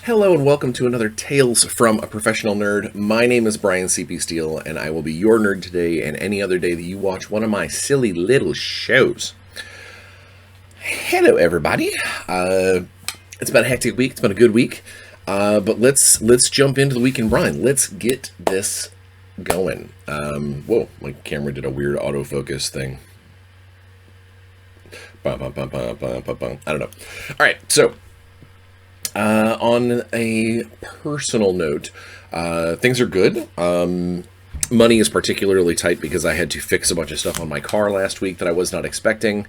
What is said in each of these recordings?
Hello and welcome to another Tales from a Professional Nerd. My name is Bryan Steele, and I will be your nerd today and any other day that you watch one of my silly little shows. Hello, everybody. It's been a hectic week. It's been a good week, but let's jump into the week in Bryan. Let's get this going. Whoa, my camera did a weird autofocus thing. I don't know. All right, so. On a personal note, things are good. Money is particularly tight because I had to fix a bunch of stuff on my car last week that I was not expecting.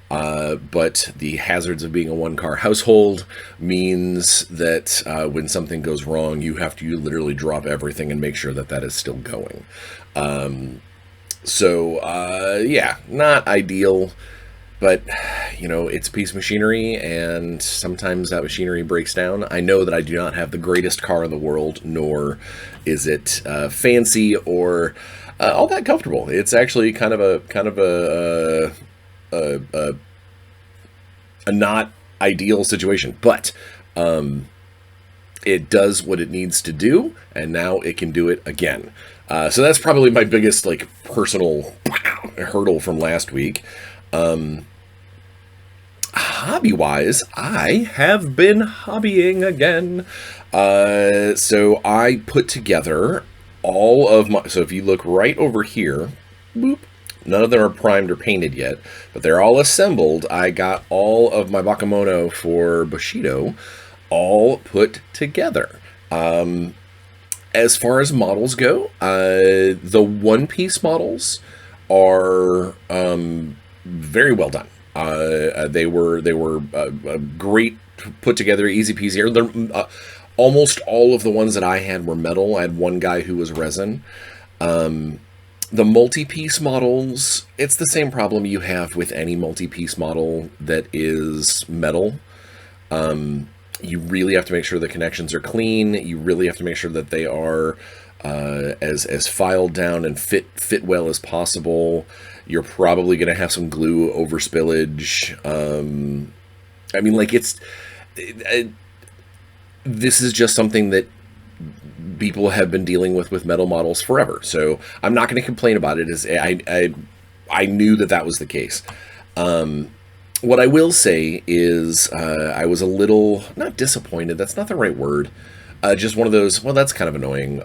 But the hazards of being a one-car household means that when something goes wrong, you have to literally drop everything and make sure that that is still going. Yeah, not ideal. But, you know, it's a piece of machinery, and sometimes that machinery breaks down. I know that I do not have the greatest car in the world, nor is it fancy or all that comfortable. It's actually kind of a not ideal situation, but it does what it needs to do, and now it can do it again. So that's probably my biggest personal hurdle from last week. Hobby-wise, I have been hobbying again. So I put together all of my... So if you look right over here, boop, none of them are primed or painted yet, but they're all assembled. I got all of my Bakemono for Bushido all put together. As far as models go, the one-piece models are very well done. They were great, put together, easy peasy. Almost all of the ones that I had were metal. I had one guy who was resin. The multi-piece models, it's the same problem you have with any multi-piece model that is metal. You really have to make sure the connections are clean. You really have to make sure that they are as filed down and fit well as possible. You're probably going to have some glue over spillage. This is just something that people have been dealing with metal models forever. So I'm not going to complain about it. I knew that was the case. What I will say is I was a little, not disappointed, that's not the right word. Just one of those, well, that's kind of annoying.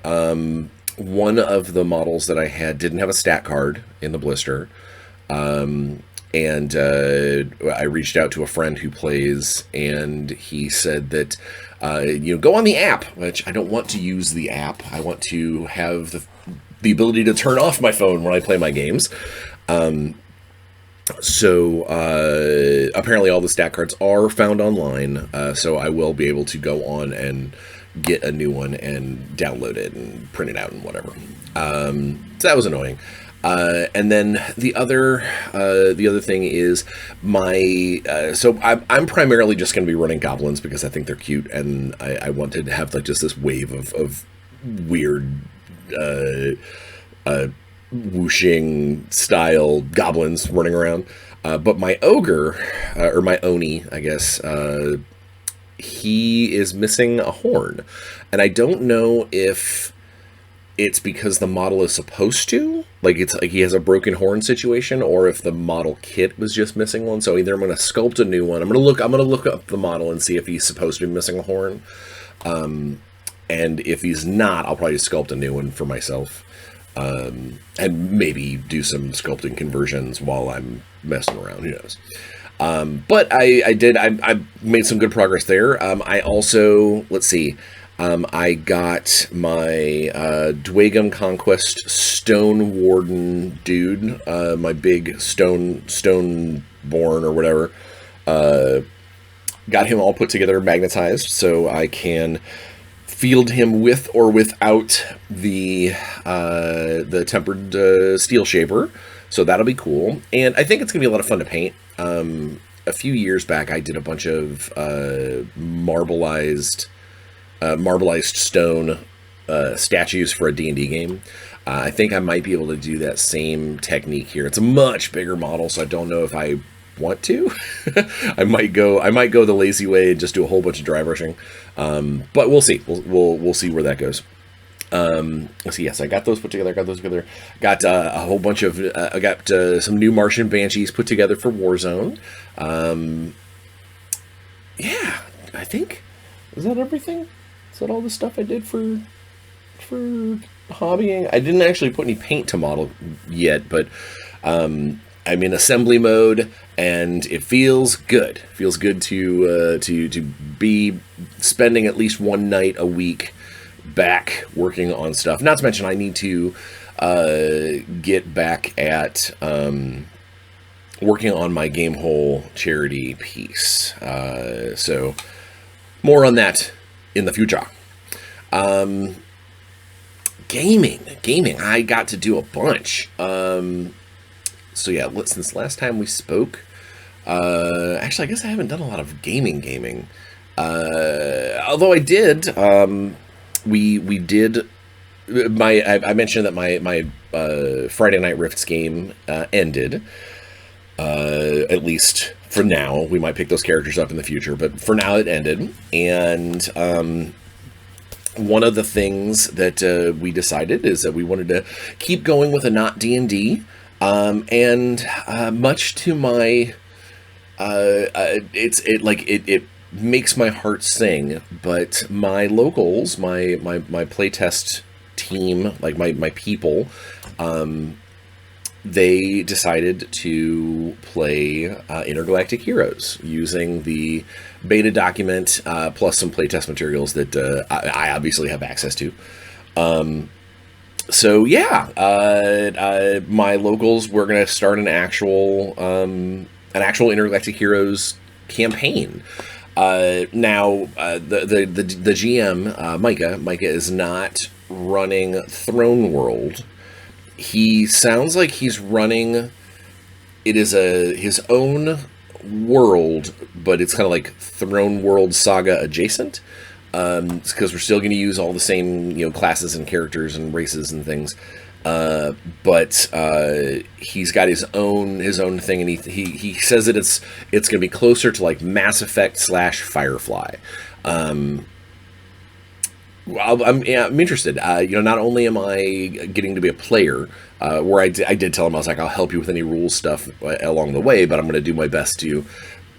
One of the models that I had didn't have a stat card in the blister. I reached out to a friend who plays, and he said that, go on the app, which I don't want to use the app. I want to have the ability to turn off my phone when I play my games. Apparently all the stat cards are found online, so I will be able to go on and get a new one and download it and print it out and whatever. So that was annoying. And then the other thing is I'm primarily just going to be running goblins because I think they're cute, and I wanted to have just this wave of weird whooshing style goblins running around. But my ogre, or my oni, I guess, he is missing a horn, and I don't know if it's because the model is supposed to, it's like he has a broken horn situation, or if the model kit was just missing one. So either I'm going to sculpt a new one. I'm going to look up the model and see if he's supposed to be missing a horn. And if he's not, I'll probably sculpt a new one for myself. And maybe do some sculpting conversions while I'm messing around. Who knows? But I made some good progress there. I also, let's see, I got my Dwagum Conquest Stone Warden dude, my big stone born or whatever. Got him all put together, magnetized, so I can field him with or without the tempered steel shaper. So that'll be cool, and I think it's gonna be a lot of fun to paint. A few years back, I did a bunch of marbleized stone statues for a D&D game. I think I might be able to do that same technique here. It's a much bigger model, so I don't know if I want to. I might go the lazy way and just do a whole bunch of dry brushing. But we'll see. We'll see where that goes. Let's see. Yes, I got those put together. Got a whole bunch of. I got some new Martian Banshees put together for Warzone. Yeah, I think, is that everything? Is that all the stuff I did for hobbying? I didn't actually put any paint to model yet, but I'm in assembly mode, and it feels good. Feels good to be spending at least one night a week back working on stuff. Not to mention, I need to get back at working on my Gamehole charity piece. So more on that in the future. Gaming. I got to do a bunch. So yeah, since last time we spoke, actually, I guess I haven't done a lot of gaming. Although I did, we did. I mentioned that my Friday Night Rifts game ended. At least for now. We might pick those characters up in the future, but for now it ended. And one of the things that we decided is that we wanted to keep going with a not D&D. And much to my, it makes my heart sing. But my locals, my playtest team, like my people, they decided to play Intergalactic Heroes using the beta document plus some playtest materials that I obviously have access to. So yeah, my locals were going to start an actual Intergalactic Heroes campaign. Now the GM Micah is not running Throne World. He sounds like he's running. It is his own world, but it's kind of like Throne World Saga adjacent. Because we're still going to use all the same classes and characters and races and things. But he's got his own thing, and he says that it's going to be closer to like Mass Effect / Firefly. I'm interested. Not only am I getting to be a player, where I did tell him, I was like, I'll help you with any rules stuff along the way, but I'm going to do my best to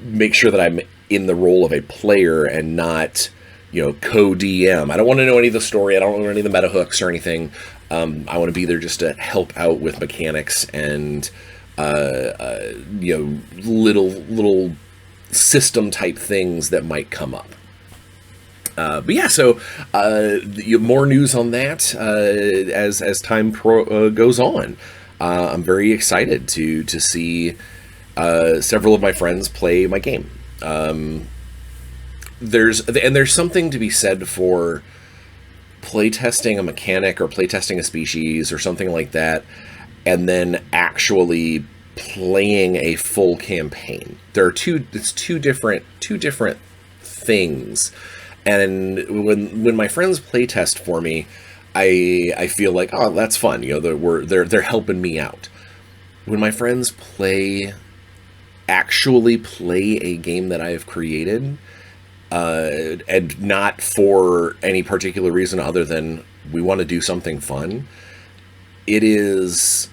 make sure that I'm in the role of a player and not, co-DM. I don't want to know any of the story. I don't want to know any of the meta hooks or anything. I want to be there just to help out with mechanics and, little system type things that might come up. But yeah, so more news on that as time goes on. I'm very excited to see several of my friends play my game. There's something to be said for playtesting a mechanic or playtesting a species or something like that, and then actually playing a full campaign. It's two different things. And when my friends playtest for me, I feel like, oh, that's fun. They're helping me out. When my friends actually play a game that I have created, and not for any particular reason other than we want to do something fun, it's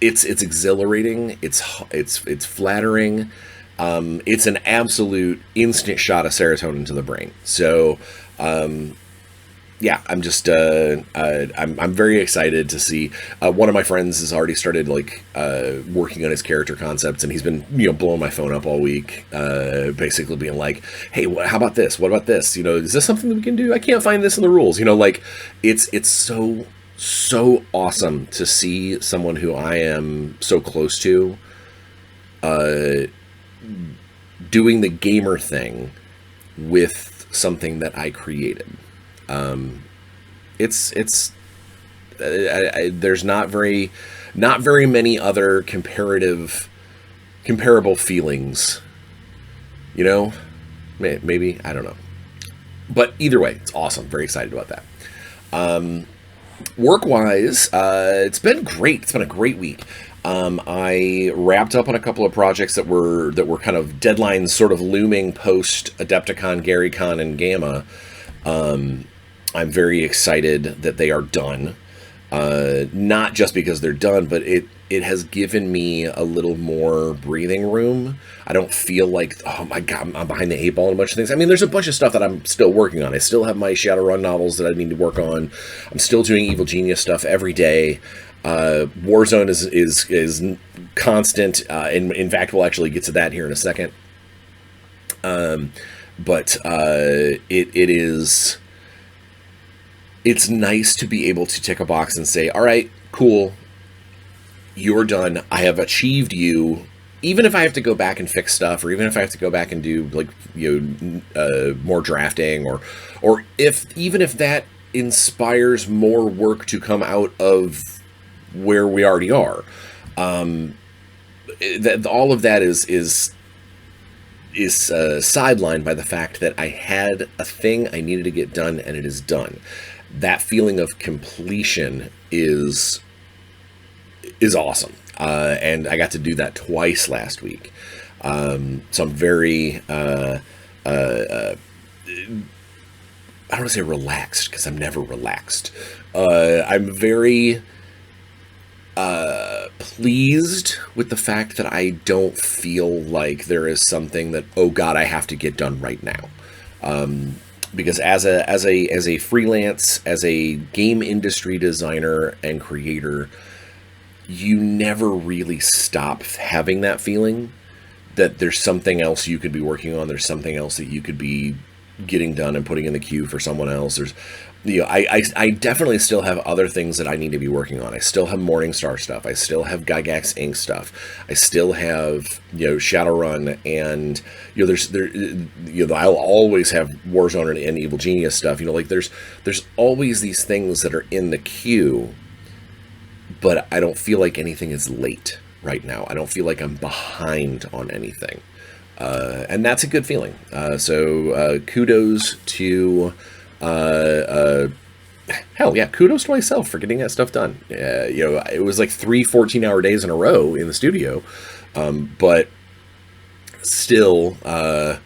exhilarating. It's flattering. It's an absolute instant shot of serotonin to the brain. So, yeah, I'm just, I'm very excited to see, one of my friends has already started working on his character concepts, and he's been, blowing my phone up all week, basically being like, hey, how about this? What about this? Is this something that we can do? I can't find this in the rules. It's so awesome to see someone who I am so close to, doing the gamer thing with something that I created. There's not very many other comparable feelings, maybe, I don't know, but either way, it's awesome. Very excited about that. Work-wise, it's been great. It's been a great week. I wrapped up on a couple of projects that were kind of deadlines sort of looming post Adepticon, GaryCon, and Gamma. I'm very excited that they are done. Not just because they're done, but it has given me a little more breathing room. I don't feel like, oh my God, I'm behind the eight ball on a bunch of things. I mean, there's a bunch of stuff that I'm still working on. I still have my Shadowrun novels that I need to work on. I'm still doing Evil Genius stuff every day. Warzone is constant, and in fact, we'll actually get to that here in a second. But it is. It's nice to be able to tick a box and say, all right, cool, you're done. I have achieved you. Even if I have to go back and fix stuff, or even if I have to go back and do like more drafting, or even if that inspires more work to come out of where we already are, that all of that is sidelined by the fact that I had a thing I needed to get done and it is done. That feeling of completion is awesome, and I got to do that twice last week. So I'm very I don't want to say relaxed, because I'm never relaxed. I'm very pleased with the fact that I don't feel like there is something that, oh God, I have to get done right now. Because as a freelance, as a game industry designer and creator, you never really stop having that feeling that there's something else you could be working on. There's something else that you could be getting done and putting in the queue for someone else. There's, I definitely still have other things that I need to be working on. I still have Morningstar stuff. I still have Gygax Inc. stuff. I still have, Shadowrun, and, I'll always have Warzone and Evil Genius stuff. There's always these things that are in the queue, but I don't feel like anything is late right now. I don't feel like I'm behind on anything. And that's a good feeling. So kudos to... hell yeah, kudos to myself for getting that stuff done. It was like 3 14-hour days in a row in the studio, but still, I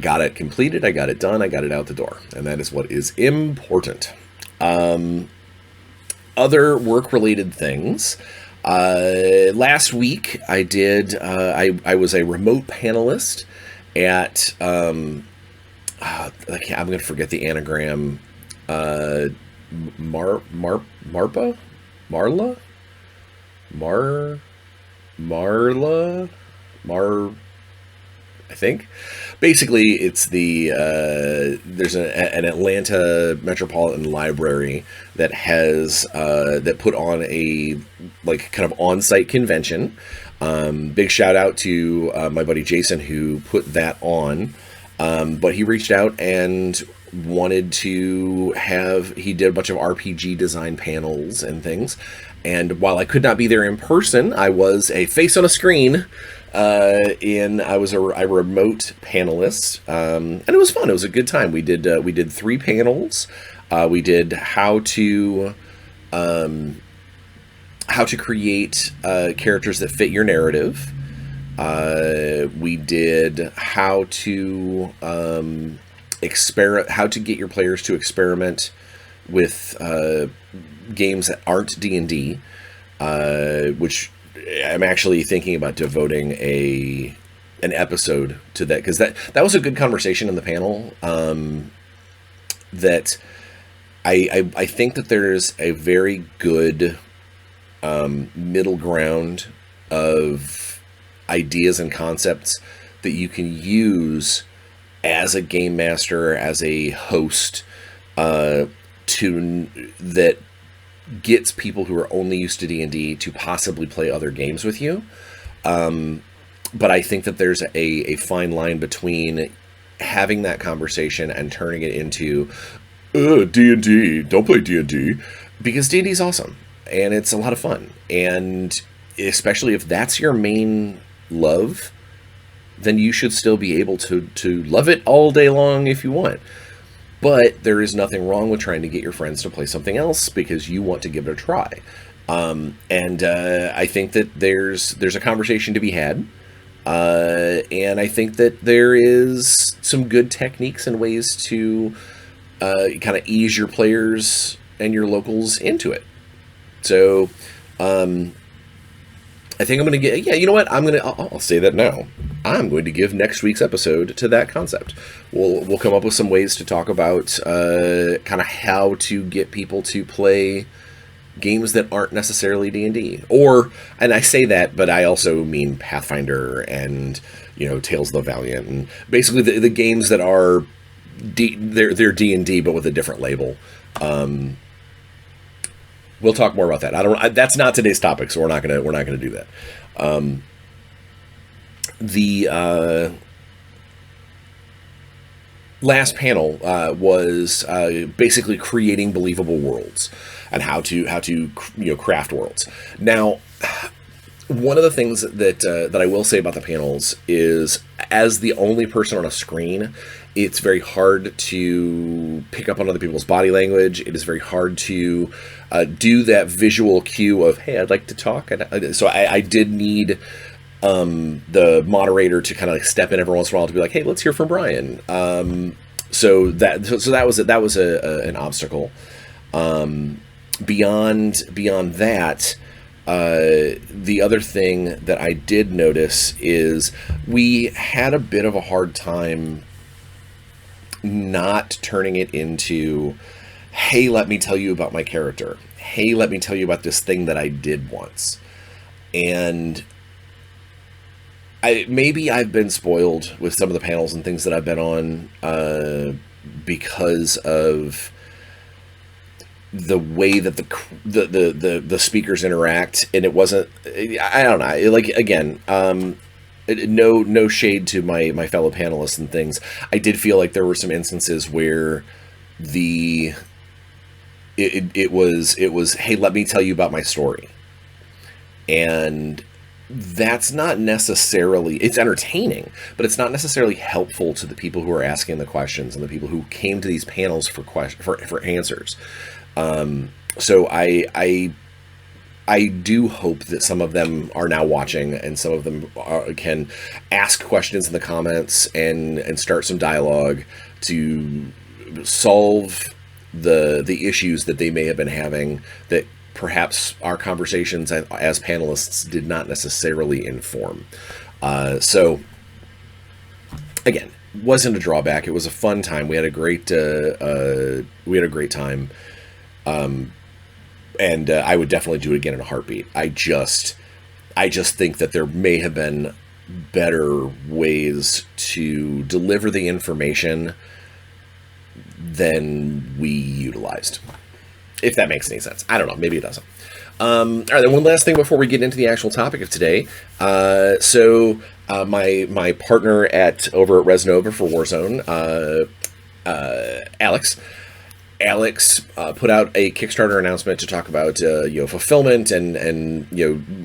got it completed, I got it done, I got it out the door, and that is what is important. Other work-related things. Last week I did, I was a remote panelist at, I'm going to forget the anagram. Marla? I think. Basically, it's there's an Atlanta Metropolitan Library that has that put on a kind of on-site convention. Big shout out to my buddy Jason, who put that on. But he reached out and wanted to he did a bunch of RPG design panels and things. And while I could not be there in person, I was a face on a screen. I was a remote panelist. And it was fun. It was a good time. We did 3 panels. We did how to create characters that fit your narrative. We did how to how to get your players to experiment with games that aren't D&D, which I'm actually thinking about devoting an episode to that, because that was a good conversation in the panel. That I think that there's a very good middle ground of ideas and concepts that you can use as a game master, as a host, that gets people who are only used to D&D to possibly play other games with you. But I think that there's a fine line between having that conversation and turning it into D&D, don't play D&D, because D&D is awesome and it's a lot of fun, and especially if that's your main love, then you should still be able to love it all day long if you want. But there is nothing wrong with trying to get your friends to play something else because you want to give it a try. And I think that there's a conversation to be had. And I think that there is some good techniques and ways to kind of ease your players and your locals into it. So I think I'm going to get, yeah, you know what? I'll say that now. I'm going to give next week's episode to that concept. We'll come up with some ways to talk about kind of how to get people to play games that aren't necessarily D&D. And I say that, but I also mean Pathfinder and, Tales of the Valiant, and basically the games that are they're D&D but with a different label. We'll talk more about that. That's not today's topic, so we're not gonna do that. The last panel was basically creating believable worlds and how to craft worlds. Now, one of the things that I will say about the panels is, as the only person on a screen, it's very hard to pick up on other people's body language. It is very hard to do that visual cue of, hey, I'd like to talk. And so I did need the moderator to kind of step in every once in a while to be like, hey, let's hear from Bryan. So that was an obstacle. Beyond that, the other thing that I did notice is we had a bit of a hard time not turning it into, hey, let me tell you about my character. Hey, let me tell you about this thing that I did once. And maybe I've been spoiled with some of the panels and things that I've been on because of the way that the speakers interact, and it wasn't, I don't know, like, again, no shade to my fellow panelists and things. I did feel like there were some instances where it was, hey, let me tell you about my story. And that's not necessarily, it's entertaining, but it's not necessarily helpful to the people who are asking the questions and the people who came to these panels for answers. So I do hope that some of them are now watching, and some of them can ask questions in the comments and start some dialogue to solve the issues that they may have been having that perhaps our conversations as panelists did not necessarily inform. So again, wasn't a drawback. It was a fun time. We had a great time. And I would definitely do it again in a heartbeat. I just think that there may have been better ways to deliver the information than we utilized. If that makes any sense. I don't know. Maybe it doesn't. All right, then one last thing before we get into the actual topic of today. So my partner over at Resnova for Warzone, Alex put out a Kickstarter announcement to talk about fulfillment and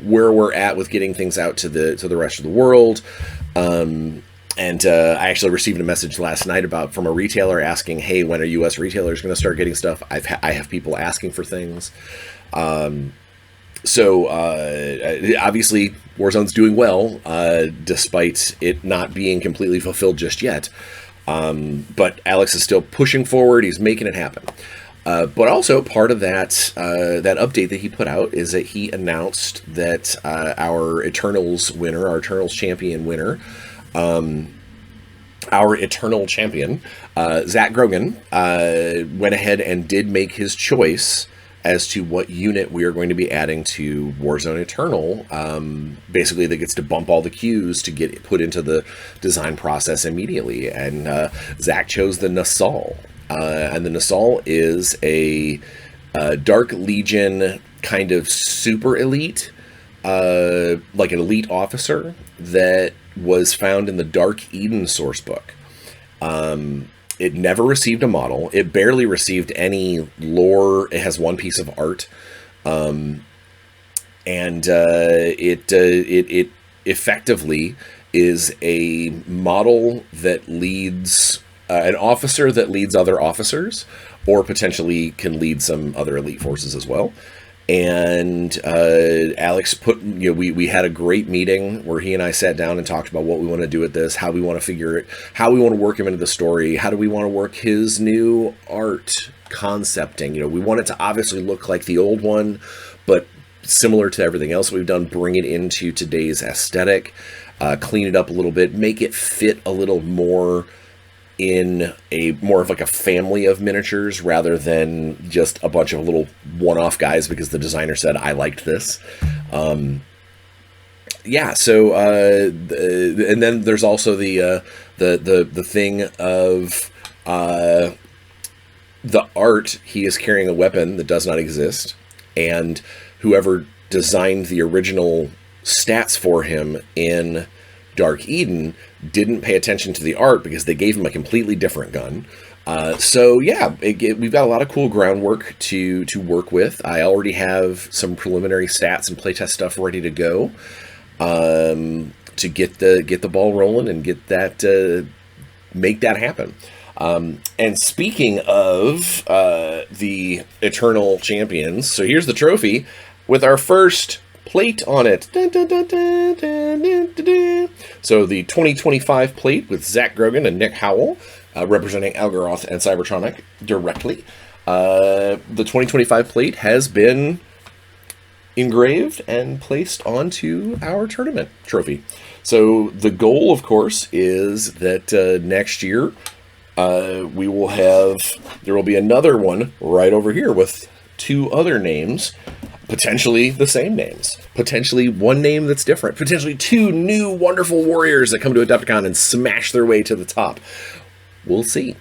where we're at with getting things out to the rest of the world. And I actually received a message last night from a retailer asking, hey, when are U.S. retailers going to start getting stuff? I have people asking for things. So obviously Warzone's doing well, despite it not being completely fulfilled just yet. But Alex is still pushing forward. He's making it happen. But also part of that update that he put out is that he announced that our Eternals champion winner, our Eternal champion, Zach Grogan, went ahead and did make his choice as to what unit we are going to be adding to Warzone Eternal, basically that gets to bump all the queues to get put into the design process immediately. And Zach chose the Nasal. And the Nasal is a Dark Legion kind of super elite, like an elite officer that was found in the Dark Eden sourcebook. It never received a model. It barely received any lore. It has one piece of art. And it effectively is a model that leads an officer that leads other officers, or potentially can lead some other elite forces as well. And Alex we had a great meeting where he and I sat down and talked about what we want to do with this, how we want to figure it, how we want to work him into the story, how do we want to work his new art concepting. We want it to obviously look like the old one, but similar to everything else we've done, bring it into today's aesthetic, clean it up a little bit, make it fit a little more in a more of like a family of miniatures rather than just a bunch of little one-off guys because the designer said I liked this. So and then there's also the thing of the art. He is carrying a weapon that does not exist, and whoever designed the original stats for him in Dark Eden didn't pay attention to the art because they gave him a completely different gun. We've got a lot of cool groundwork to work with. I already have some preliminary stats and playtest stuff ready to go to get the ball rolling and get that make that happen. And speaking of the Eternal Champions, so here's the trophy with our first plate on it. Dun, dun, dun, dun, dun, dun, dun, dun. So the 2025 plate with Zach Grogan and Nick Howell representing Algaroth and Cybertronic directly. The 2025 plate has been engraved and placed onto our tournament trophy. So the goal, of course, is that next year there will be another one right over here with 2 other names. Potentially the same names. Potentially one name that's different. Potentially 2 new wonderful warriors that come to Adepticon and smash their way to the top. We'll see.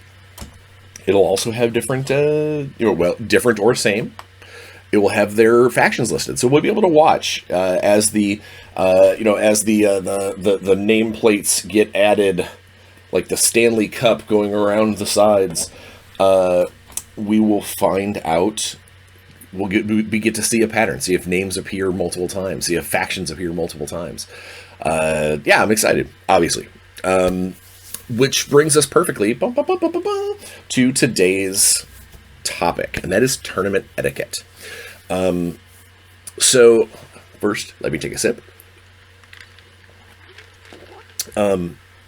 It'll also have different, different or same. It will have their factions listed, so we'll be able to watch as the nameplates get added, like the Stanley Cup going around the sides. We will find out. We get to see a pattern, see if names appear multiple times, see if factions appear multiple times. I'm excited, obviously. Which brings us perfectly to today's topic, and that is tournament etiquette. So, first, let me take a sip.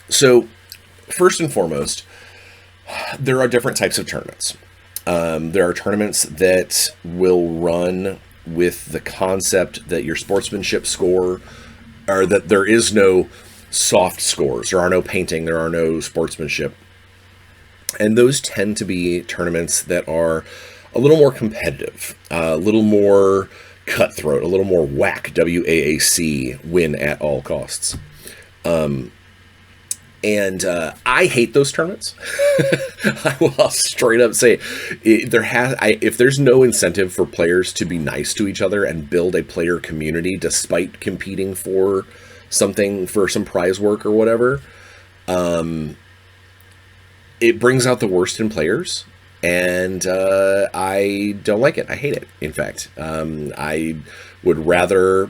So, first and foremost, there are different types of tournaments. There are tournaments that will run with the concept that your sportsmanship score, or that there is no soft scores. There are no painting. There are no sportsmanship. And those tend to be tournaments that are a little more competitive, a little more cutthroat, a little more whack, WAAC, win at all costs. And I hate those tournaments. I will straight up say, if there's no incentive for players to be nice to each other and build a player community despite competing for something, for some prize work or whatever, it brings out the worst in players. And I don't like it. I hate it. In fact, I would rather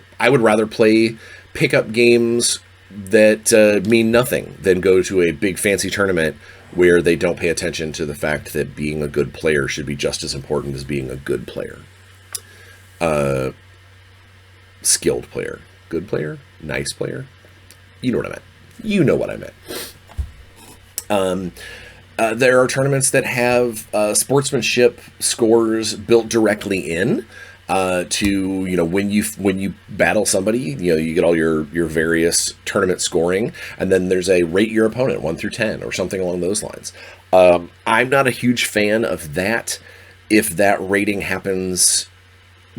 play pickup games that mean nothing than go to a big fancy tournament where they don't pay attention to the fact that being a good player should be just as important as being a good player. Skilled player, good player, nice player. You know what I meant. You know what I meant. There are tournaments that have sportsmanship scores built directly in to, when you battle somebody, you get all your various tournament scoring, and then there's a rate your opponent 1 through 10 or something along those lines. I'm not a huge fan of that if that rating happens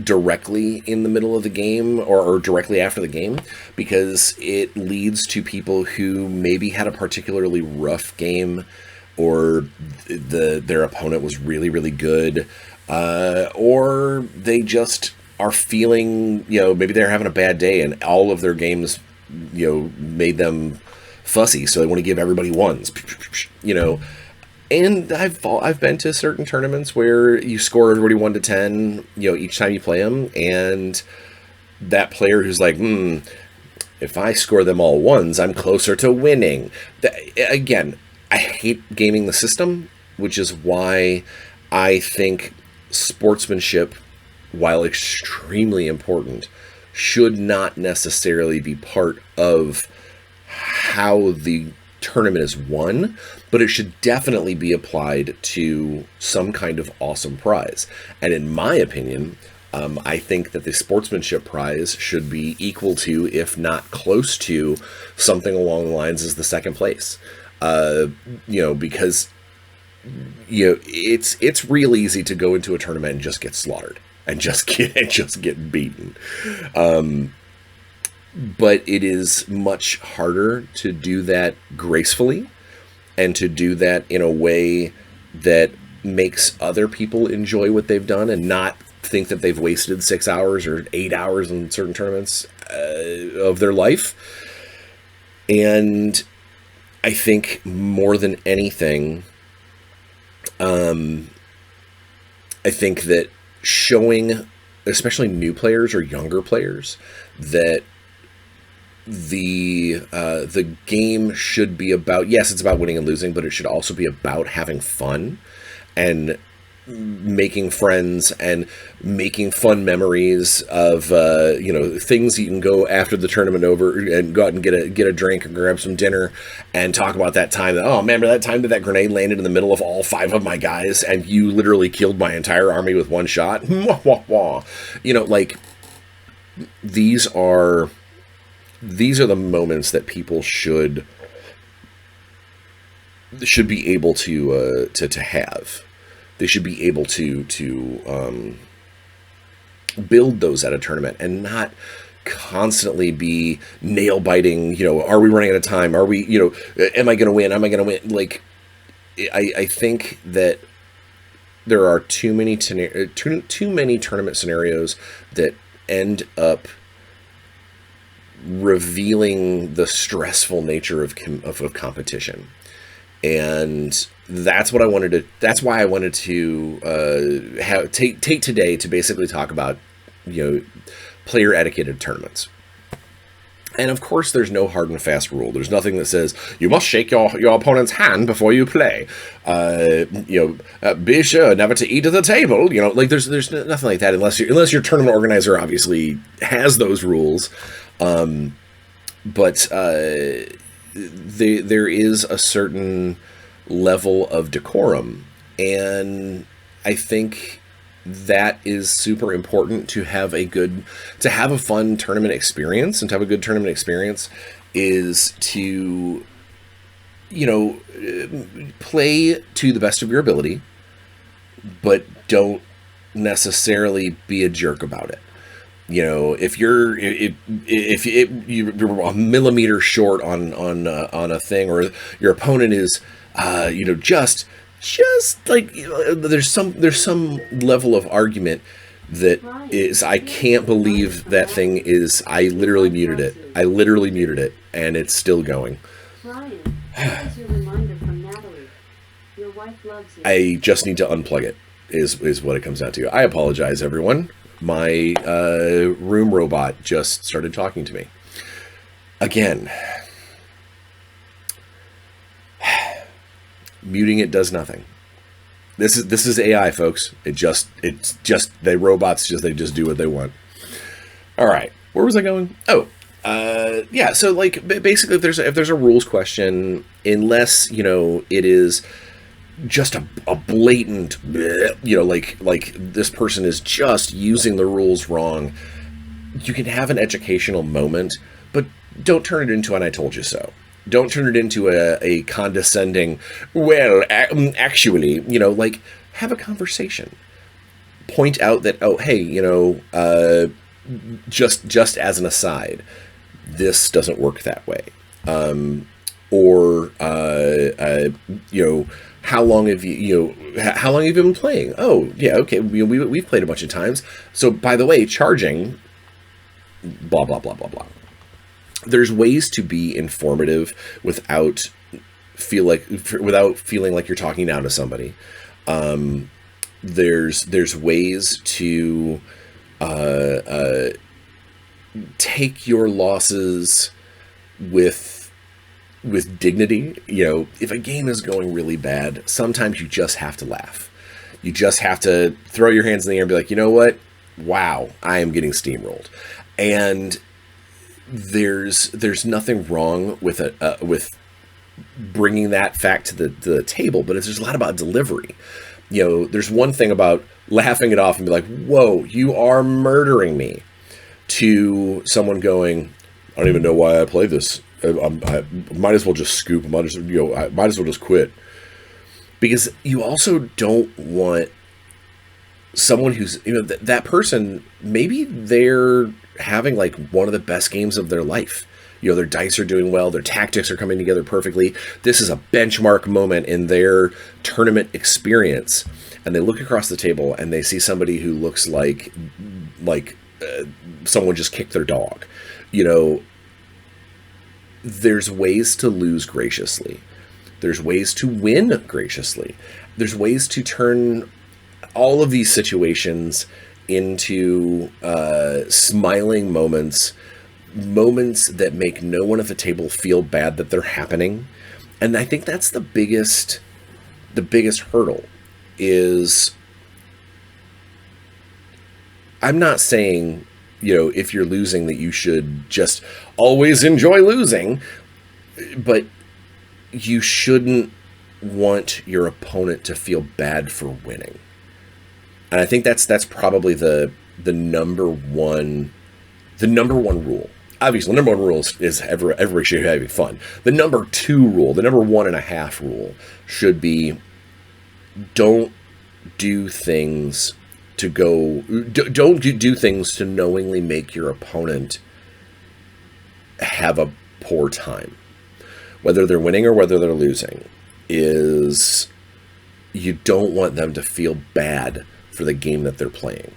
directly in the middle of the game or directly after the game, because it leads to people who maybe had a particularly rough game, or their opponent was really, really good, or they just are feeling, maybe they're having a bad day and all of their games, made them fussy, so they want to give everybody ones, And I've been to certain tournaments where you score everybody 1 to 10, each time you play them, and that player who's like, if I score them all ones, I'm closer to winning. Again, I hate gaming the system, which is why I think sportsmanship, while extremely important, should not necessarily be part of how the tournament is won, but it should definitely be applied to some kind of awesome prize. And in my opinion, I think that the sportsmanship prize should be equal to, if not close to, something along the lines as the second place. Because it's real easy to go into a tournament and just get slaughtered and just get beaten. But it is much harder to do that gracefully and to do that in a way that makes other people enjoy what they've done and not think that they've wasted 6 hours or 8 hours in certain tournaments of their life. And I think more than anything, I think that showing, especially new players or younger players, that the game should be about, yes, it's about winning and losing, but it should also be about having fun and making friends and making fun memories of things you can go after the tournament over and go out and get a drink or grab some dinner and talk about that time that, oh, remember that time that grenade landed in the middle of all 5 of my guys and you literally killed my entire army with one shot. These are the moments that people should be able to have. They should be able to build those at a tournament and not constantly be nail biting. Are we running out of time? Are we? Am I going to win? Am I going to win? Like, I think that there are too many tournament scenarios that end up revealing the stressful nature of competition. And that's why I wanted to take today to basically talk about player etiquette at tournaments. And of course, there's no hard and fast rule. There's nothing that says you must shake your opponent's hand before you play. Be sure never to eat at the table. There's nothing like that unless your tournament organizer obviously has those rules. But there is a certain level of decorum, and I think that is super important to have a fun tournament experience. And to have a good tournament experience is to play to the best of your ability, but don't necessarily be a jerk about it. If you're a millimeter short on a thing, or your opponent is just like there's some level of argument that is, I can't believe that thing is, I literally muted it and it's still going. Bryan, here's your reminder from Natalie. Your wife loves you. I just need to unplug it is what it comes down to. I apologize, everyone. My room robot just started talking to me. Again, muting it does nothing. This is AI, folks. It's just the robots they just do what they want. All right, where was I going? Oh, yeah. So basically, if there's a rules question, unless it is just a blatant, like this person is just using the rules wrong, you can have an educational moment, but don't turn it into an I told you so. Don't turn it into a condescending, well, actually, have a conversation. Point out that, oh, hey, just as an aside, this doesn't work that way. How long have you been playing? Oh, yeah, okay, we've played a bunch of times. So, by the way, charging, blah, blah, blah, blah, blah. There's ways to be informative without feeling like you're talking down to somebody. There's ways to take your losses with with dignity. If a game is going really bad, sometimes you just have to laugh. You just have to throw your hands in the air and be like, you know what? Wow, I am getting steamrolled. And there's nothing wrong with with bringing that fact to the table, but there's a lot about delivery. There's one thing about laughing it off and be like, whoa, you are murdering me, to someone going, I don't even know why I play this. I might as well just scoop. I might as well just quit. Because you also don't want someone who's, that person, maybe they're having like one of the best games of their life. Their dice are doing well, their tactics are coming together perfectly. This is a benchmark moment in their tournament experience. And they look across the table and they see somebody who looks like someone just kicked their dog. There's ways to lose graciously. There's ways to win graciously. There's ways to turn all of these situations into smiling moments that make no one at the table feel bad that they're happening. And I think that's the biggest hurdle. Is, I'm not saying, if you're losing that you should just always enjoy losing, but you shouldn't want your opponent to feel bad for winning. And I think that's probably the number one rule. Obviously, the number one rule is everybody should be having fun. The number two rule, the number 1.5 rule, should be, don't do things to knowingly make your opponent have a poor time. Whether they're winning or whether they're losing, is you don't want them to feel bad for the game that they're playing.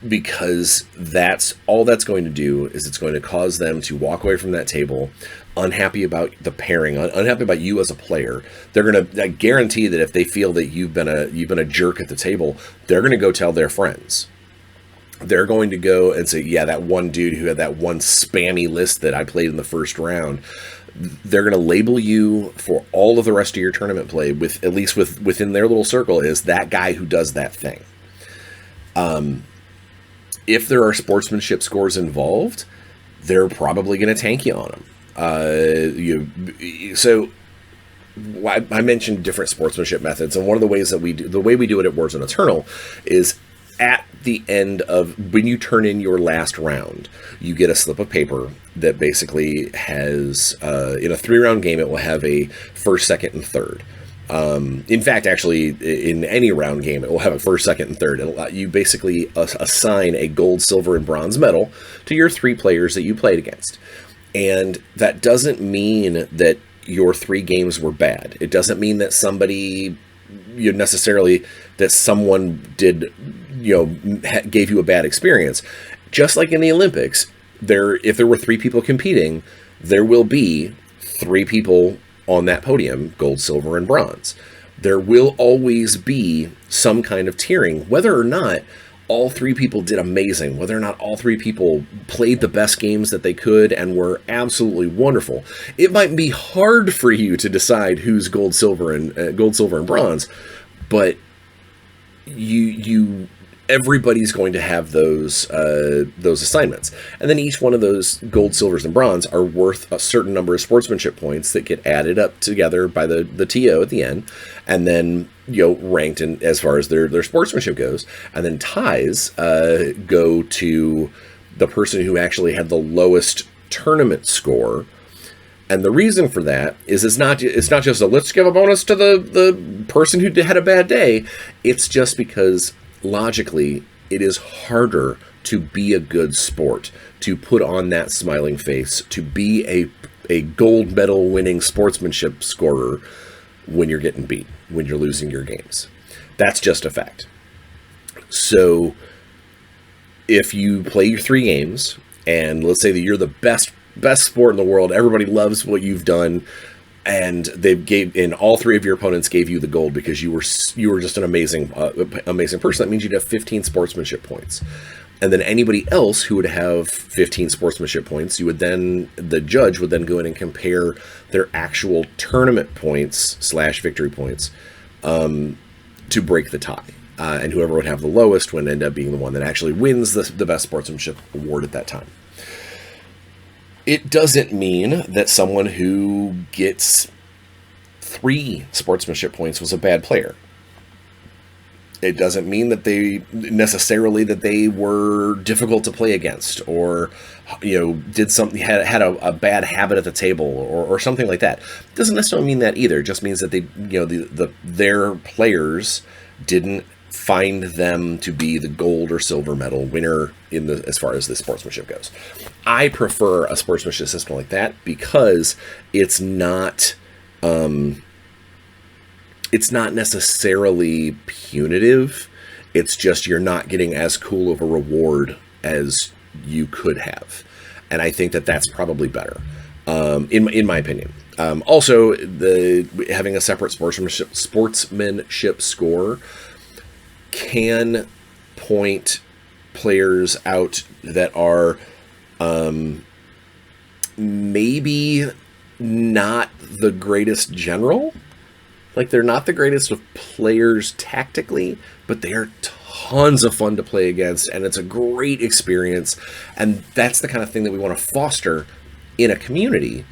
Because that's all that's going to do, is it's going to cause them to walk away from that table unhappy about the pairing, unhappy about you as a player. They're going to, I guarantee that if they feel that you've been a jerk at the table, they're going to go tell their friends. They're going to go and say, yeah, that one dude who had that one spammy list that I played in the first round. They're going to label you for all of the rest of your tournament play, with at least within their little circle, is that guy who does that thing. If there are sportsmanship scores involved, they're probably going to tank you on them. So I mentioned different sportsmanship methods, and one of the ways that the way we do it at Warzone Eternal is, at the end of, when you turn in your last round, you get a slip of paper that basically has, in a 3-round game, it will have a first, second, and third. In fact, actually, in any round game, it will have a first, second, and third. You basically assign a gold, silver, and bronze medal to your 3 players that you played against. And that doesn't mean that your 3 games were bad. It doesn't mean that someone did, gave you a bad experience. Just like in the Olympics, if there were 3 people competing, there will be 3 people on that podium, gold, silver, and bronze. There will always be some kind of tiering, whether or not all 3 people did amazing, whether or not all 3 people played the best games that they could and were absolutely wonderful. It might be hard for you to decide who's gold, silver, and bronze, but everybody's going to have those assignments. And then each one of those gold, silvers, and bronze are worth a certain number of sportsmanship points that get added up together by the TO at the end, and then ranked in as far as their sportsmanship goes. And then ties go to the person who actually had the lowest tournament score. And the reason for that is it's not just let's give a bonus to the person who had a bad day. It's just because logically, it is harder to be a good sport, to put on that smiling face, to be a gold medal winning sportsmanship scorer when you're getting beat, when you're losing your games. That's just a fact. So if you play your 3 games, and let's say that you're the best sport in the world, everybody loves what you've done, and all 3 of your opponents gave you the gold because you were just an amazing person. That means you'd have 15 sportsmanship points. And then anybody else who would have 15 sportsmanship points, the judge would then go in and compare their actual tournament points / victory points to break the tie. And whoever would have the lowest would end up being the one that actually wins the best sportsmanship award at that time. It doesn't mean that someone who gets 3 sportsmanship points was a bad player. It doesn't mean that they were difficult to play against, or did something, had a bad habit at the table, or something like that. It doesn't necessarily mean that either. It just means that they their players didn't find them to be the gold or silver medal winner as far as the sportsmanship goes. I prefer a sportsmanship system like that because it's not necessarily punitive. It's just you're not getting as cool of a reward as you could have, and I think that that's probably better, in my opinion. Also, having a separate sportsmanship score can point players out that are maybe not the greatest general. Like, they're not the greatest of players tactically, but they are tons of fun to play against, and it's a great experience. And that's the kind of thing that we want to foster in a community,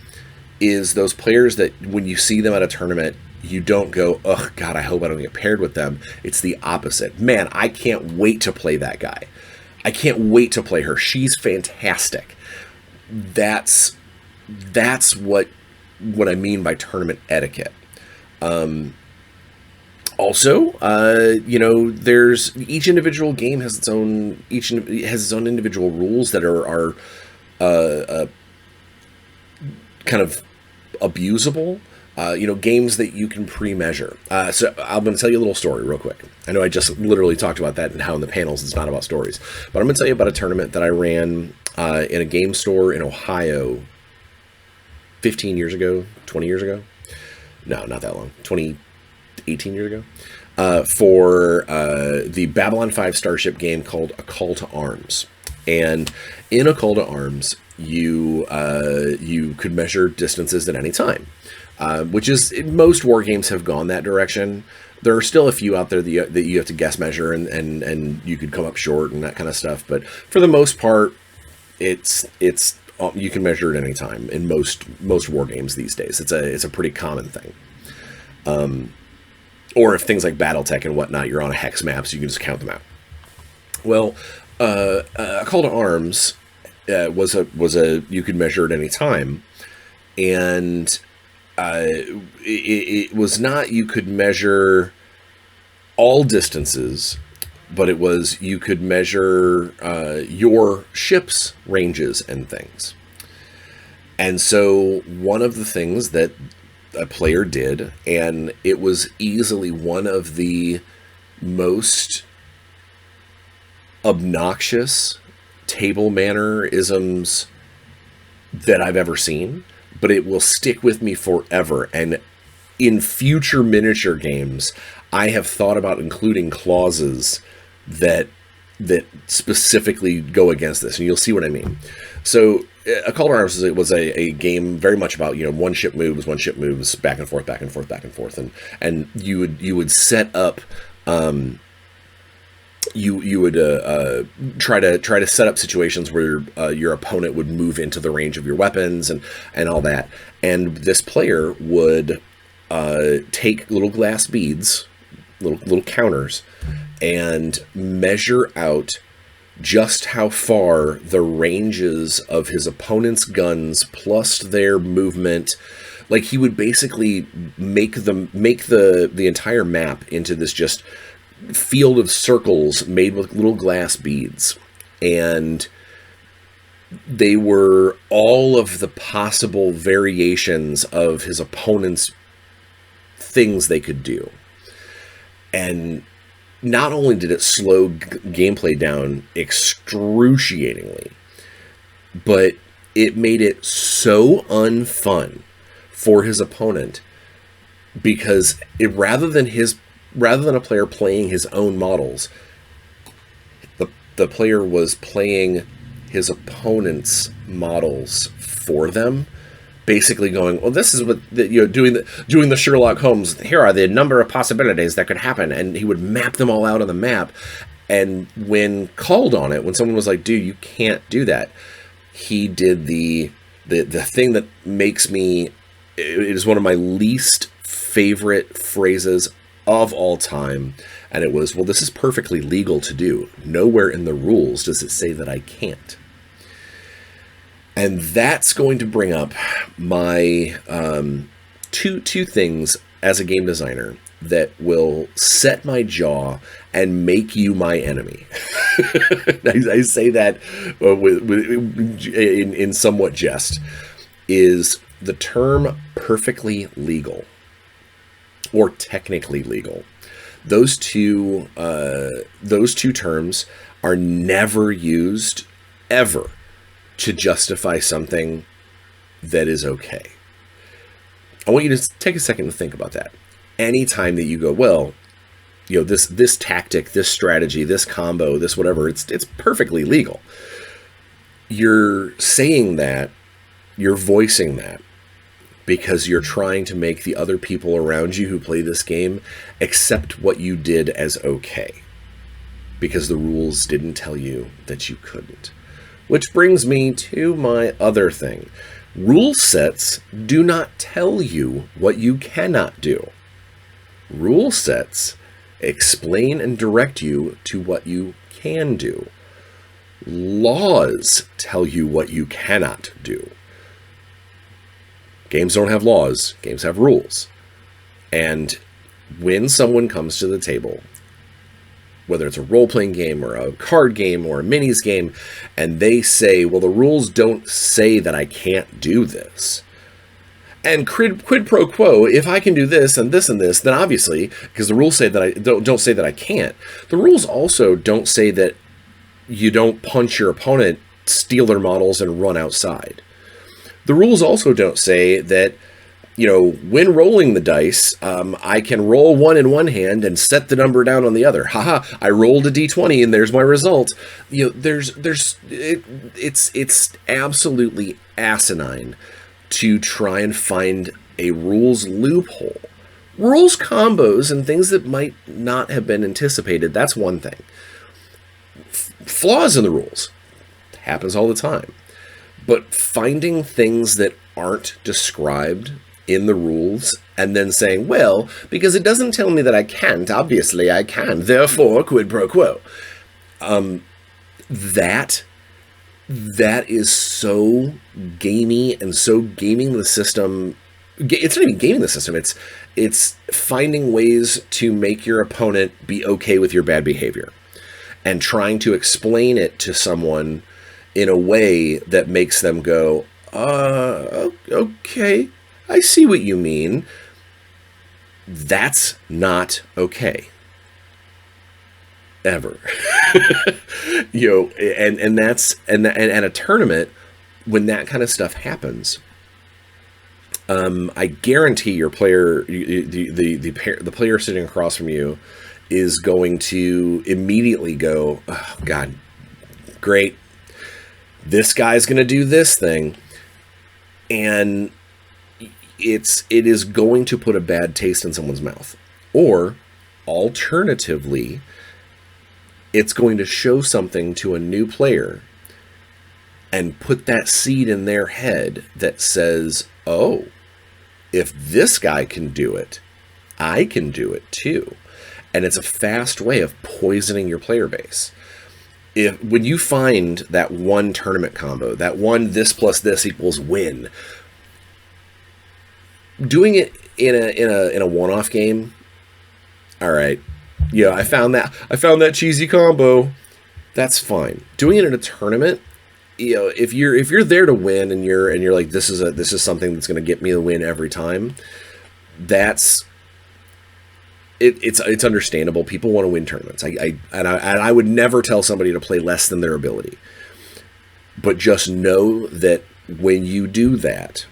is those players that when you see them at a tournament, you don't go, oh, God, I hope I don't get paired with them. It's the opposite. Man, I can't wait to play that guy. I can't wait to play her. She's fantastic. That's what I mean by tournament etiquette. Also, there's each individual game has its own individual rules that are kind of abusable. Games that you can pre-measure. So I'm going to tell you a little story real quick. I know I just literally talked about that and how in the panels it's not about stories, but I'm going to tell you about a tournament that I ran in a game store in Ohio 15 years ago, 20 years ago. No, not that long. 18 years ago. For the Babylon 5 Starship game called A Call to Arms. And in A Call to Arms, you could measure distances at any time. Which is, most war games have gone that direction. There are still a few out there that you have to guess measure and you could come up short and that kind of stuff. But for the most part, it's you can measure at any time in most war games these days. It's a pretty common thing. Or if things like BattleTech and whatnot, you're on a hex map, so you can just count them out. Well, A Call to Arms was a you could measure at any time, and it was not you could measure all distances, but it was you could measure your ship's ranges and things. And so one of the things that a player did, and it was easily one of the most obnoxious table mannerisms that I've ever seen, but it will stick with me forever. And in future miniature games, I have thought about including clauses that specifically go against this, and you'll see what I mean. So A Call to Arms was a game very much about, one ship moves, back and forth, and you would set up you would try to set up situations where your opponent would move into the range of your weapons and all that. And this player would take little glass beads, little counters, and measure out just how far the ranges of his opponent's guns plus their movement. Like, he would basically make the entire map into this just field of circles made with little glass beads, and they were all of the possible variations of his opponent's things they could do. And not only did it slow gameplay down excruciatingly, but it made it so unfun for his opponent, because rather than a player playing his own models, the the player was playing his opponent's models for them, basically going, well, this is what doing the Sherlock Holmes. Here are the number of possibilities that could happen, and he would map them all out on the map. And when called on it, when someone was like, dude, you can't do that, he did the thing that makes me, it is one of my least favorite phrases of all time. And it was, well, this is perfectly legal to do. Nowhere in the rules does it say that I can't. And that's going to bring up my two things as a game designer that will set my jaw and make you my enemy. I say that in somewhat jest, is the term perfectly legal or technically legal. Those two terms are never used ever to justify something that is okay. I want you to take a second to think about that. Anytime that you go, well, this tactic, this strategy, this combo, this whatever, it's perfectly legal. You're saying that, you're voicing that, because you're trying to make the other people around you who play this game accept what you did as okay, because the rules didn't tell you that you couldn't. Which brings me to my other thing. Rule sets do not tell you what you cannot do. Rule sets explain and direct you to what you can do. Laws tell you what you cannot do. Games don't have laws, games have rules. And when someone comes to the table, whether it's a role-playing game or a card game or a minis game, and they say, well, the rules don't say that I can't do this. And quid pro quo, if I can do this and this and this, then obviously, because the rules say that I don't say that I can't. The rules also don't say that you don't punch your opponent, steal their models, and run outside. The rules also don't say that, when rolling the dice, I can roll one in one hand and set the number down on the other. Haha, I rolled a d20 and there's my result. It's absolutely asinine to try and find a rules loophole. Rules combos and things that might not have been anticipated, that's one thing. Flaws in the rules happens all the time. But finding things that aren't described in the rules and then saying, well, because it doesn't tell me that I can't, obviously I can, therefore quid pro quo. That is so gamey and so gaming the system. It's not even gaming the system. It's finding ways to make your opponent be okay with your bad behavior and trying to explain it to someone in a way that makes them go, okay, I see what you mean. That's not okay. Ever. And a tournament, when that kind of stuff happens, I guarantee your player, the player sitting across from you, is going to immediately go, oh, God, great. This guy's going to do this thing. And it is going to put a bad taste in someone's mouth. Or, alternatively, it's going to show something to a new player and put that seed in their head that says, oh, if this guy can do it, I can do it too. And it's a fast way of poisoning your player base. When you find that one tournament combo, that one this plus this equals win, doing it in a one-off game, all right, yeah, I found that cheesy combo, that's fine. Doing it in a tournament, if you're there to win and you're like, this is something that's going to get me the win every time, it's understandable. People want to win tournaments. I would never tell somebody to play less than their ability. But just know that when you do that,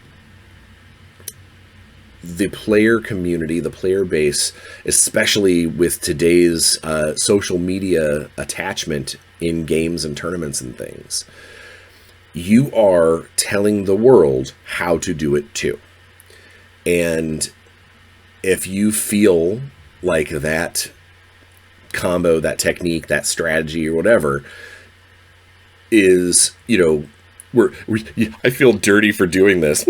the player community, the player base, especially with today's social media attachment in games and tournaments and things, you are telling the world how to do it too. And if you feel like that combo, that technique, that strategy or whatever is, I feel dirty for doing this.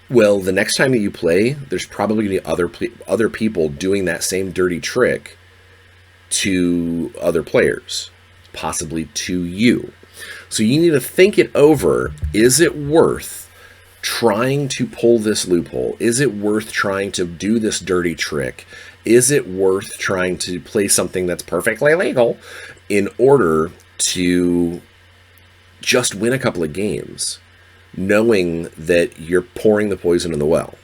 Well, the next time that you play, there's probably going to be other people doing that same dirty trick to other players, possibly to you. So you need to think it over. Is it worth trying to pull this loophole? Is it worth trying to do this dirty trick? Is it worth trying to play something that's perfectly legal in order to just win a couple of games, knowing that you're pouring the poison in the well?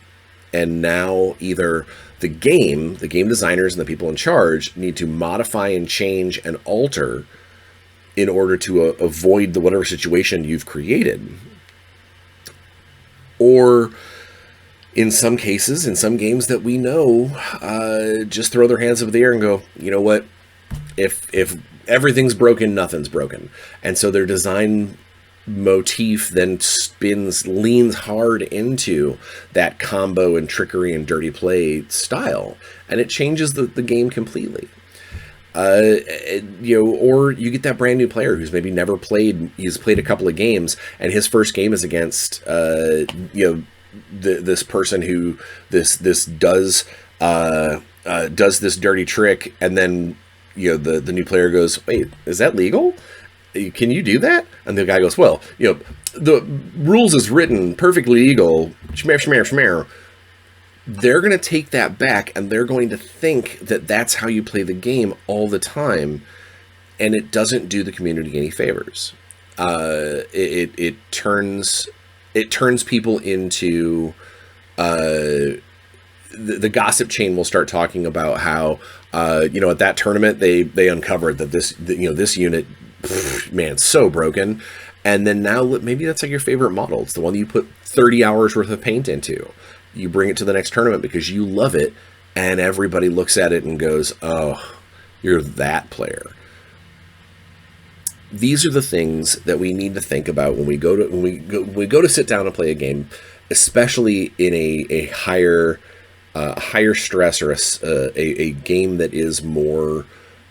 And now either the game designers and the people in charge need to modify and change and alter in order to avoid the whatever situation you've created. Or in some cases, in some games that we know, just throw their hands up in the air and go, you know what? If everything's broken, nothing's broken. And so their design motif then leans hard into that combo and trickery and dirty play style, and it changes the game completely. Or you get that brand new player who's maybe never played. He's played a couple of games, and his first game is against this person who this does this dirty trick, and then the new player goes, "Wait, is that legal? Can you do that?" And the guy goes, "Well, the rules is written perfectly legal." Shmer, shmer, shmer. They're going to take that back, and they're going to think that that's how you play the game all the time, and it doesn't do the community any favors. It turns people into the gossip chain will start talking about how at that tournament they uncovered that this unit, man, it's so broken. And then now maybe that's like your favorite model. It's the one that you put 30 hours worth of paint into. You bring it to the next tournament because you love it, and everybody looks at it and goes, "Oh, you're that player." These are the things that we need to think about when we go to sit down and play a game, especially in a higher stress or a game that is more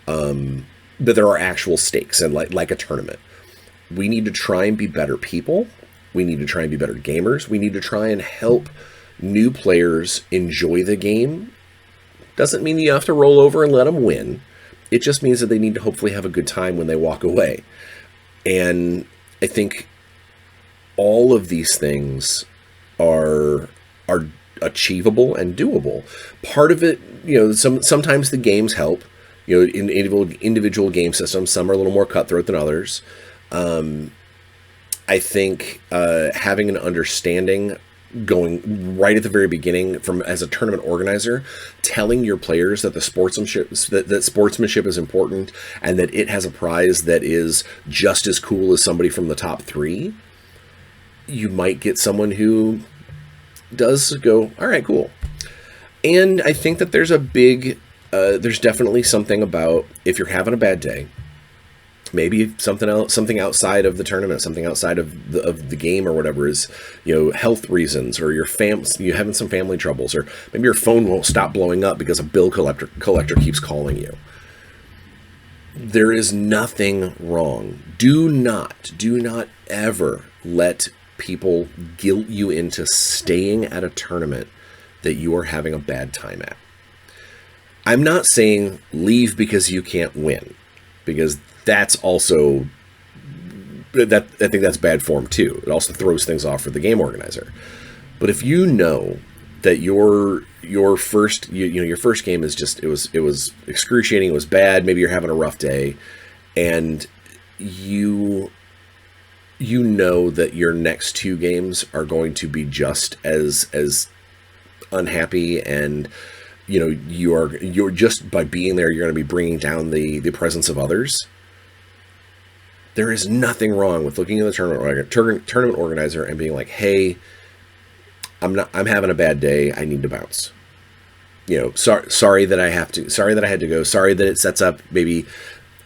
that there are actual stakes and like a tournament. We need to try and be better people. We need to try and be better gamers. We need to try and help new players enjoy the game. Doesn't mean you have to roll over and let them win. It just means that they need to hopefully have a good time when they walk away. And I think all of these things are achievable and doable. Part of it, sometimes the games help. In individual game systems, some are a little more cutthroat than others. I think having an understanding going right at the very beginning as a tournament organizer, telling your players that that sportsmanship is important and that it has a prize that is just as cool as somebody from the top 3, you might get someone who does go, all right, cool. And I think that there's there's definitely something about if you're having a bad day, maybe something outside of the tournament, something outside of the game or whatever is, health reasons, or you're having some family troubles, or maybe your phone won't stop blowing up because a bill collector keeps calling you. There is nothing wrong. Do not ever let people guilt you into staying at a tournament that you are having a bad time at. I'm not saying leave because you can't win, because that's also I think that's bad form too. It also throws things off for the game organizer. But if you know that your first game is just it was excruciating, it was bad, maybe you're having a rough day, and you know that your next 2 games are going to be just as unhappy, and you're just by being there, you're going to be bringing down the presence of others. There is nothing wrong with looking at the tournament organizer and being like, "Hey, I'm having a bad day. I need to bounce. Sorry that I had to go. Sorry that it sets up maybe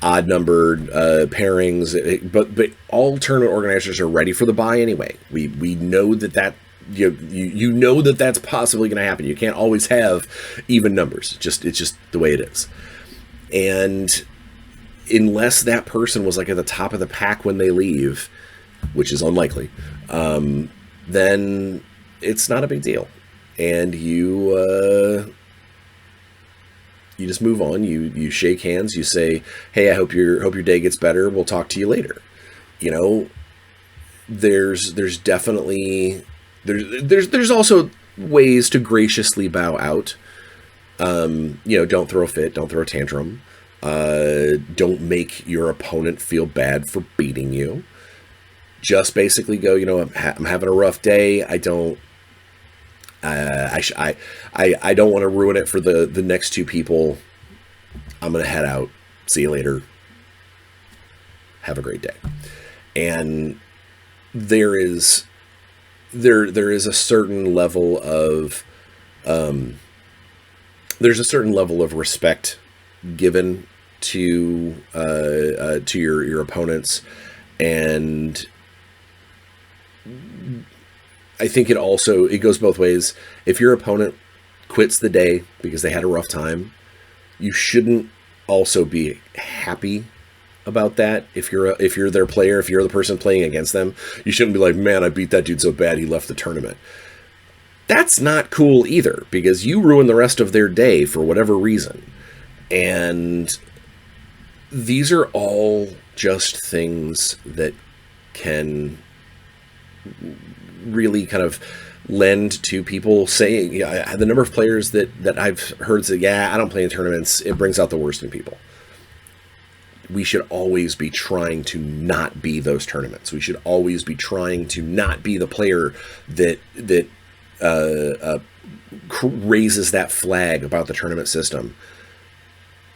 odd numbered pairings, but all tournament organizers are ready for the bye anyway. We know that you know that that's possibly going to happen. You can't always have even numbers. It's just the way it is. And unless that person was like at the top of the pack when they leave, which is unlikely, then it's not a big deal. And you just move on. You shake hands. You say, "Hey, I hope your day gets better. We'll talk to you later." You know, there's definitely there's also ways to graciously bow out. You know, don't throw a fit. Don't throw a tantrum. Don't make your opponent feel bad for beating you. Just basically go, you know, I'm having a rough day. I don't want to ruin it for the next two people. I'm going to head out. See you later. Have a great day. And there is a certain level of there's a certain level of respect given to your opponents, and I think it goes both ways. If your opponent quits the day because they had a rough time, you shouldn't also be happy about that. If you're their player, if you're the person playing against them, you shouldn't be like, "Man, I beat that dude so bad he left the tournament." That's not cool either, because you ruin the rest of their day for whatever reason. And these are all just things that can really kind of lend to people saying, yeah, the number of players that I've heard say, "Yeah, I don't play in tournaments. It brings out the worst in people." We should always be trying to not be those tournaments. We should always be trying to not be the player that raises that flag about the tournament system.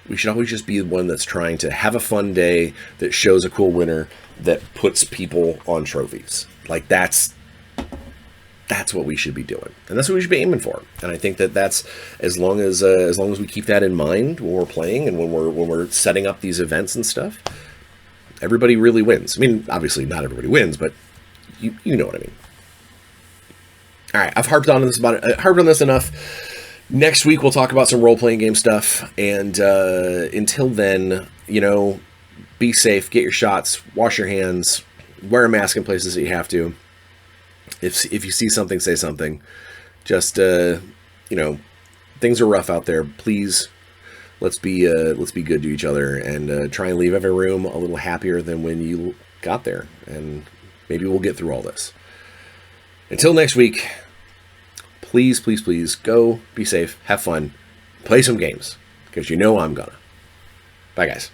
We should always just be the one that's trying to have a fun day, that shows a cool winner, that puts people on trophies. Like that's what we should be doing, and that's what we should be aiming for. And I think that's as long as we keep that in mind when we're playing and when we're setting up these events and stuff, everybody really wins. I mean, obviously not everybody wins, but you know what I mean. All right, I've harped on this enough. Next week we'll talk about some role-playing game stuff, and until then, you know, be safe, get your shots, wash your hands, wear a mask in places that you have to. If you see something, say something. Just you know, things are rough out there. Please, let's be good to each other, and try and leave every room a little happier than when you got there, and maybe we'll get through all this. Until next week, please, please, please go, be safe, have fun, play some games, because you know I'm gonna. Bye, guys.